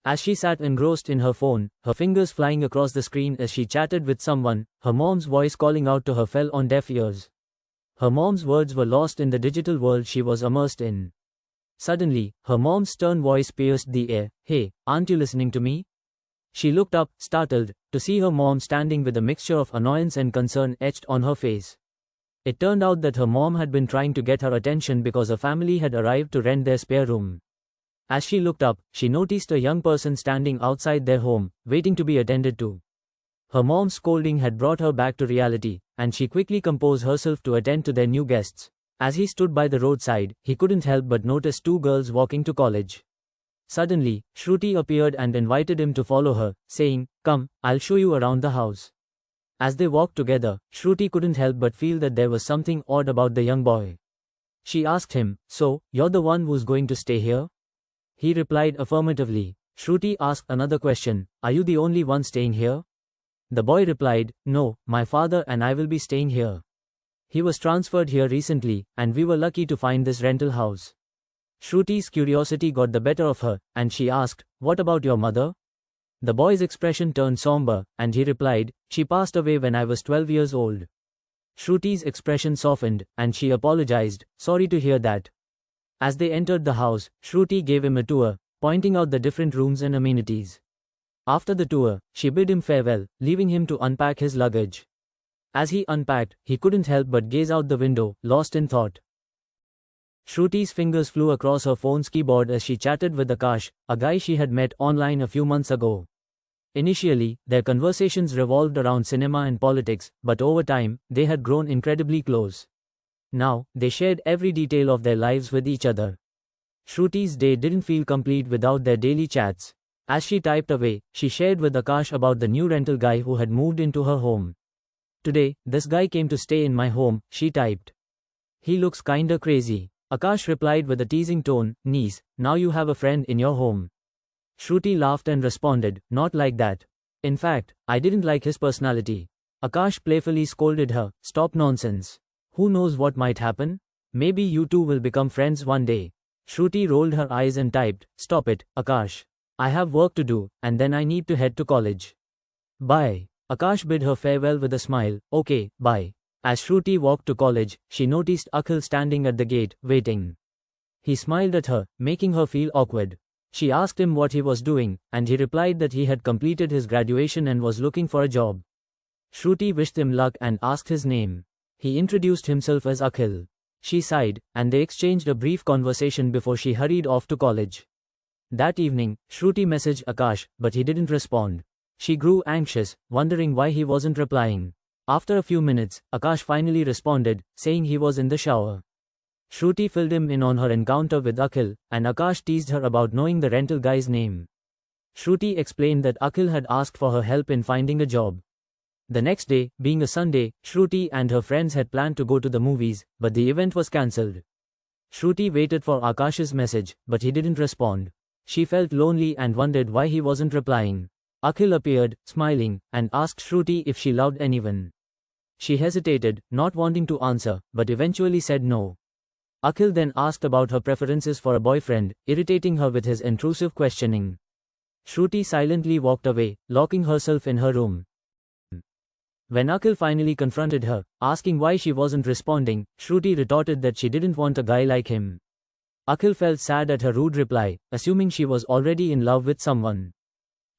As she sat engrossed in her phone, her fingers flying across the screen as she chatted with someone, her mom's voice calling out to her fell on deaf ears. Her mom's words were lost in the digital world she was immersed in. Suddenly, her mom's stern voice pierced the air. "Hey, aren't you listening to me?" She looked up, startled, to see her mom standing with a mixture of annoyance and concern etched on her face. It turned out that her mom had been trying to get her attention because a family had arrived to rent their spare room. As she looked up, she noticed a young person standing outside their home, waiting to be attended to. Her mom's scolding had brought her back to reality, and she quickly composed herself to attend to their new guests. As he stood by the roadside, he couldn't help but notice two girls walking to college. Suddenly, Shruti appeared and invited him to follow her, saying, "Come, I'll show you around the house." As they walked together, Shruti couldn't help but feel that there was something odd about the young boy. She asked him, "So, you're the one who's going to stay here?" He replied affirmatively. Shruti asked another question, "Are you the only one staying here?" The boy replied, "No, my father and I will be staying here. He was transferred here recently, and we were lucky to find this rental house." Shruti's curiosity got the better of her, and she asked, "What about your mother?" The boy's expression turned somber, and he replied, "She passed away when I was 12 years old." Shruti's expression softened, and she apologized, "Sorry to hear that." As they entered the house, Shruti gave him a tour, pointing out the different rooms and amenities. After the tour, she bid him farewell, leaving him to unpack his luggage. As he unpacked, he couldn't help but gaze out the window, lost in thought. Shruti's fingers flew across her phone's keyboard as she chatted with Akash, a guy she had met online a few months ago. Initially, their conversations revolved around cinema and politics, but over time, they had grown incredibly close. Now, they shared every detail of their lives with each other. Shruti's day didn't feel complete without their daily chats. As she typed away, she shared with Akash about the new rental guy who had moved into her home. "Today, this guy came to stay in my home," she typed. "He looks kinda crazy." Akash replied with a teasing tone, "Niece, now you have a friend in your home." Shruti laughed and responded, "Not like that. In fact, I didn't like his personality." Akash playfully scolded her, "Stop nonsense. Who knows what might happen? Maybe you two will become friends one day." Shruti rolled her eyes and typed, "Stop it, Akash. I have work to do, and then I need to head to college. Bye." Akash bid her farewell with a smile, "Okay, bye." As Shruti walked to college, she noticed Akhil standing at the gate, waiting. He smiled at her, making her feel awkward. She asked him what he was doing, and he replied that he had completed his graduation and was looking for a job. Shruti wished him luck and asked his name. He introduced himself as Akhil. She sighed, and they exchanged a brief conversation before she hurried off to college. That evening, Shruti messaged Akash, but he didn't respond. She grew anxious, wondering why he wasn't replying. After a few minutes, Akash finally responded, saying he was in the shower. Shruti filled him in on her encounter with Akhil, and Akash teased her about knowing the rental guy's name. Shruti explained that Akhil had asked for her help in finding a job. The next day, being a Sunday, Shruti and her friends had planned to go to the movies, but the event was cancelled. Shruti waited for Akash's message, but he didn't respond. She felt lonely and wondered why he wasn't replying. Akhil appeared, smiling, and asked Shruti if she loved anyone. She hesitated, not wanting to answer, but eventually said no. Akhil then asked about her preferences for a boyfriend, irritating her with his intrusive questioning. Shruti silently walked away, locking herself in her room. When Akhil finally confronted her, asking why she wasn't responding, Shruti retorted that she didn't want a guy like him. Akhil felt sad at her rude reply, assuming she was already in love with someone.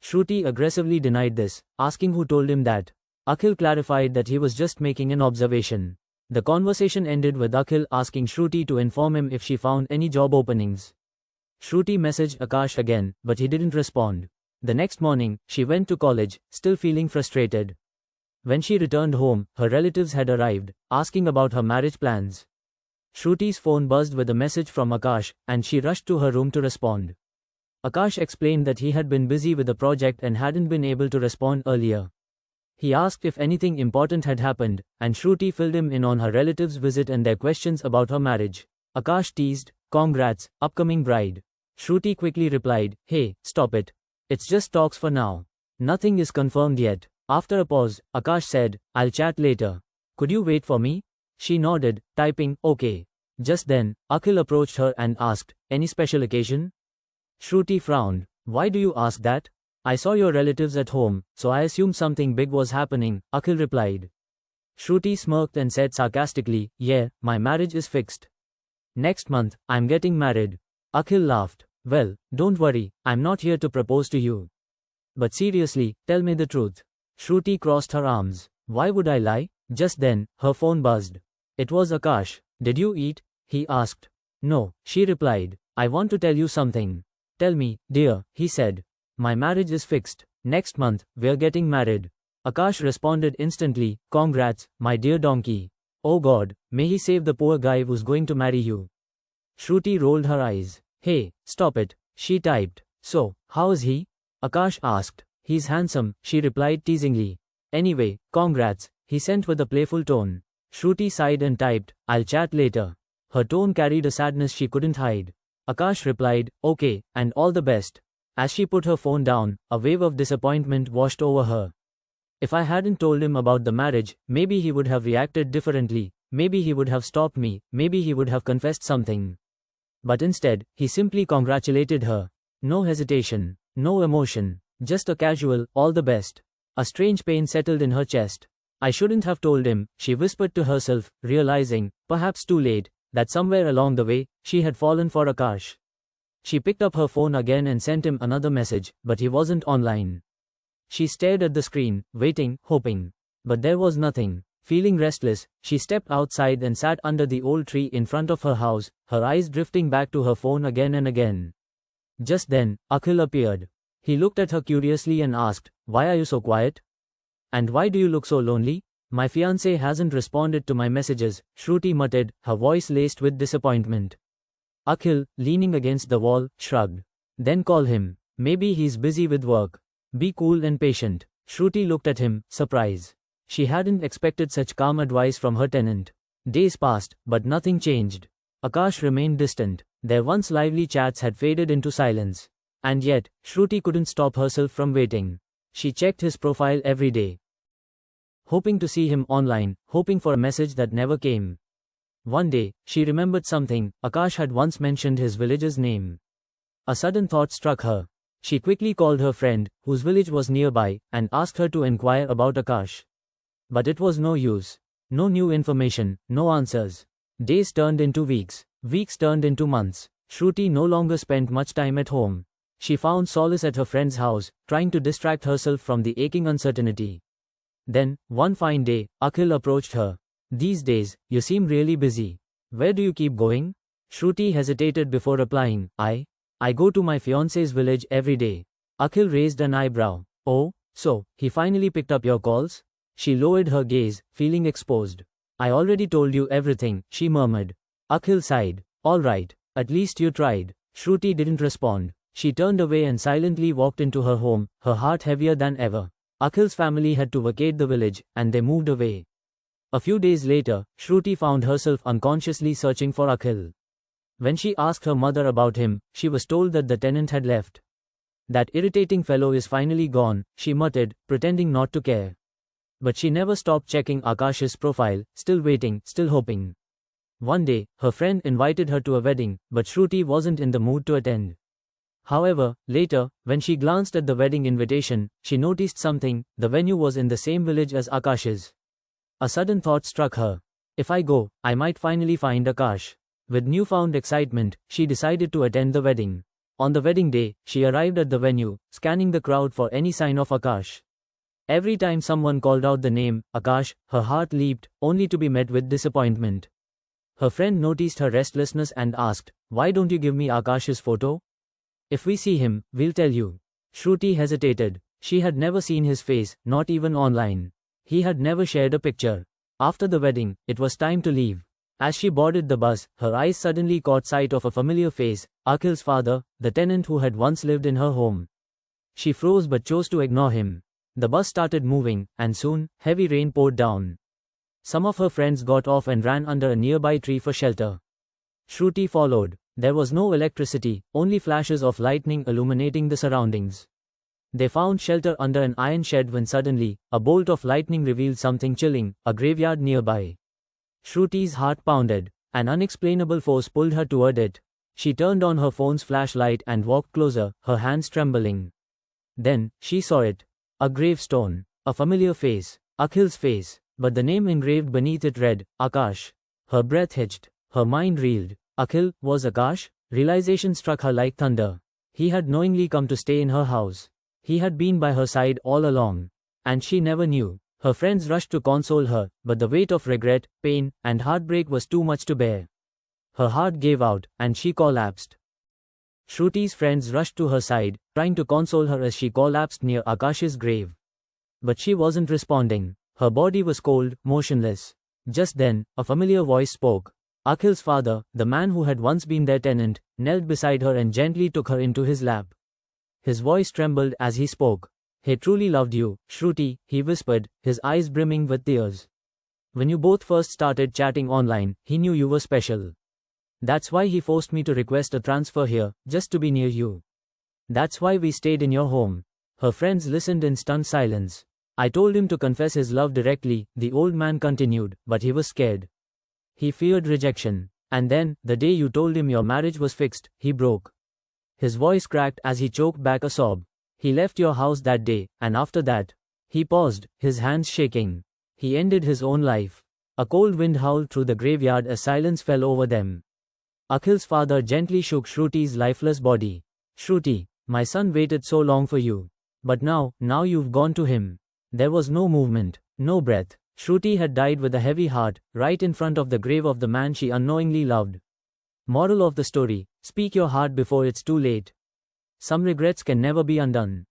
Shruti aggressively denied this, asking who told him that. Akhil clarified that he was just making an observation. The conversation ended with Akhil asking Shruti to inform him if she found any job openings. Shruti messaged Akash again, but he didn't respond. The next morning, she went to college, still feeling frustrated. When she returned home, her relatives had arrived, asking about her marriage plans. Shruti's phone buzzed with a message from Akash, and she rushed to her room to respond. Akash explained that he had been busy with a project and hadn't been able to respond earlier. He asked if anything important had happened, and Shruti filled him in on her relatives' visit and their questions about her marriage. Akash teased, "Congrats, upcoming bride." Shruti quickly replied, "Hey, stop it. It's just talks for now. Nothing is confirmed yet." After a pause, Akash said, "I'll chat later. Could you wait for me?" She nodded, typing, "Okay." Just then, Akhil approached her and asked, "Any special occasion?" Shruti frowned. Why do you ask that? I saw your relatives at home, so I assumed something big was happening, Akhil replied. Shruti smirked and said sarcastically, yeah, my marriage is fixed. Next month, I'm getting married. Akhil laughed. Well, don't worry, I'm not here to propose to you. But seriously, tell me the truth. Shruti crossed her arms. Why would I lie? Just then, her phone buzzed. It was Akash. Did you eat? He asked. No, she replied. I want to tell you something. Tell me, dear, he said. My marriage is fixed. Next month, we're getting married. Akash responded instantly, congrats, my dear donkey. Oh God, may he save the poor guy who's going to marry you. Shruti rolled her eyes. Hey, stop it, she typed. So, how is he? Akash asked. He's handsome, she replied teasingly. Anyway, congrats, he sent with a playful tone. Shruti sighed and typed, I'll chat later. Her tone carried a sadness she couldn't hide. Akash replied, okay, and all the best. As she put her phone down, a wave of disappointment washed over her. If I hadn't told him about the marriage, maybe he would have reacted differently, maybe he would have stopped me, maybe he would have confessed something. But instead, he simply congratulated her. No hesitation, no emotion, just a casual, all the best. A strange pain settled in her chest. I shouldn't have told him, she whispered to herself, realizing, perhaps too late, that somewhere along the way, she had fallen for Akash. She picked up her phone again and sent him another message, but he wasn't online. She stared at the screen, waiting, hoping. But there was nothing. Feeling restless, she stepped outside and sat under the old tree in front of her house, her eyes drifting back to her phone again and again. Just then, Akhil appeared. He looked at her curiously and asked, why are you so quiet? And why do you look so lonely? My fiancé hasn't responded to my messages, Shruti muttered, her voice laced with disappointment. Akhil, leaning against the wall, shrugged. Then call him. Maybe he's busy with work. Be cool and patient. Shruti looked at him, surprised. She hadn't expected such calm advice from her tenant. Days passed, but nothing changed. Akash remained distant. Their once lively chats had faded into silence. And yet, Shruti couldn't stop herself from waiting. She checked his profile every day, hoping to see him online, hoping for a message that never came. One day, she remembered something. Akash had once mentioned his village's name. A sudden thought struck her. She quickly called her friend, whose village was nearby, and asked her to inquire about Akash. But it was no use. No new information, no answers. Days turned into weeks. Weeks turned into months. Shruti no longer spent much time at home. She found solace at her friend's house, trying to distract herself from the aching uncertainty. Then, one fine day, Akhil approached her. These days, you seem really busy. Where do you keep going? Shruti hesitated before replying, I go to my fiancé's village every day. Akhil raised an eyebrow. Oh, so, he finally picked up your calls? She lowered her gaze, feeling exposed. I already told you everything, she murmured. Akhil sighed. All right, at least you tried. Shruti didn't respond. She turned away and silently walked into her home, her heart heavier than ever. Akhil's family had to vacate the village, and they moved away. A few days later, Shruti found herself unconsciously searching for Akhil. When she asked her mother about him, she was told that the tenant had left. That irritating fellow is finally gone, she muttered, pretending not to care. But she never stopped checking Akash's profile, still waiting, still hoping. One day, her friend invited her to a wedding, but Shruti wasn't in the mood to attend. However, later, when she glanced at the wedding invitation, she noticed something. The venue was in the same village as Akash's. A sudden thought struck her. If I go, I might finally find Akash. With newfound excitement, she decided to attend the wedding. On the wedding day, she arrived at the venue, scanning the crowd for any sign of Akash. Every time someone called out the name, Akash, her heart leaped, only to be met with disappointment. Her friend noticed her restlessness and asked, why don't you give me Akash's photo? If we see him, we'll tell you. Shruti hesitated. She had never seen his face, not even online. He had never shared a picture. After the wedding, it was time to leave. As she boarded the bus, her eyes suddenly caught sight of a familiar face, Akhil's father, the tenant who had once lived in her home. She froze but chose to ignore him. The bus started moving, and soon, heavy rain poured down. Some of her friends got off and ran under a nearby tree for shelter. Shruti followed. There was no electricity, only flashes of lightning illuminating the surroundings. They found shelter under an iron shed when suddenly, a bolt of lightning revealed something chilling, a graveyard nearby. Shruti's heart pounded. An unexplainable force pulled her toward it. She turned on her phone's flashlight and walked closer, her hands trembling. Then, she saw it. A gravestone. A familiar face. Akhil's face. But the name engraved beneath it read, Akash. Her breath hitched. Her mind reeled. Akhil, was Akash? Realization struck her like thunder. He had knowingly come to stay in her house. He had been by her side all along. And she never knew. Her friends rushed to console her, but the weight of regret, pain, and heartbreak was too much to bear. Her heart gave out, and she collapsed. Shruti's friends rushed to her side, trying to console her as she collapsed near Akash's grave. But she wasn't responding. Her body was cold, motionless. Just then, a familiar voice spoke. Akhil's father, the man who had once been their tenant, knelt beside her and gently took her into his lap. His voice trembled as he spoke. He truly loved you, Shruti, he whispered, his eyes brimming with tears. When you both first started chatting online, he knew you were special. That's why he forced me to request a transfer here, just to be near you. That's why we stayed in your home. Her friends listened in stunned silence. I told him to confess his love directly, the old man continued, but he was scared. He feared rejection. And then, the day you told him your marriage was fixed, he broke. His voice cracked as he choked back a sob. He left your house that day, and after that, he paused, his hands shaking. He ended his own life. A cold wind howled through the graveyard as silence fell over them. Akhil's father gently shook Shruti's lifeless body. Shruti, my son waited so long for you. But now you've gone to him. There was no movement, no breath. Shruti had died with a heavy heart, right in front of the grave of the man she unknowingly loved. Moral of the story, speak your heart before it's too late. Some regrets can never be undone.